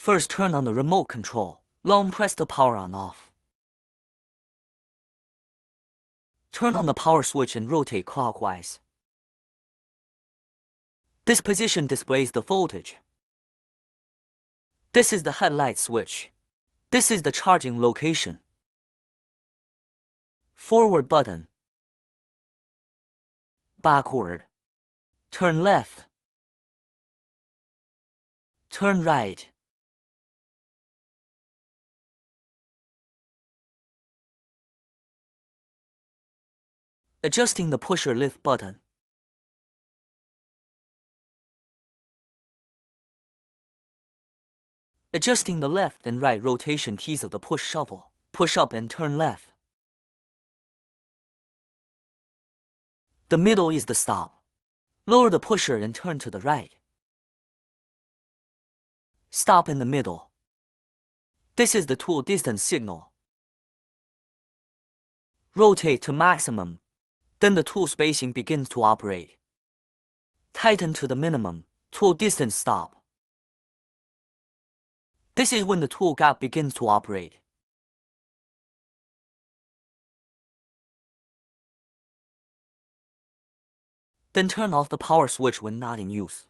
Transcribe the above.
First, turn on the remote control. Long press the power on off. Turn on the power switch and rotate clockwise. This position displays the voltage. This is the headlight switch. This is the charging location. Forward button. Backward. Turn left. Turn right. Adjusting the pusher lift button. Adjusting the left and right rotation keys of the push shovel. Push up and turn left. The middle is the stop. Lower the pusher and turn to the right. Stop in the middle. This is the tool distance signal. Rotate to maximum. Then the tool spacing begins to operate. Tighten to the minimum. Tool distance stop. This is when the tool gap begins to operate. Then turn off the power switch when not in use.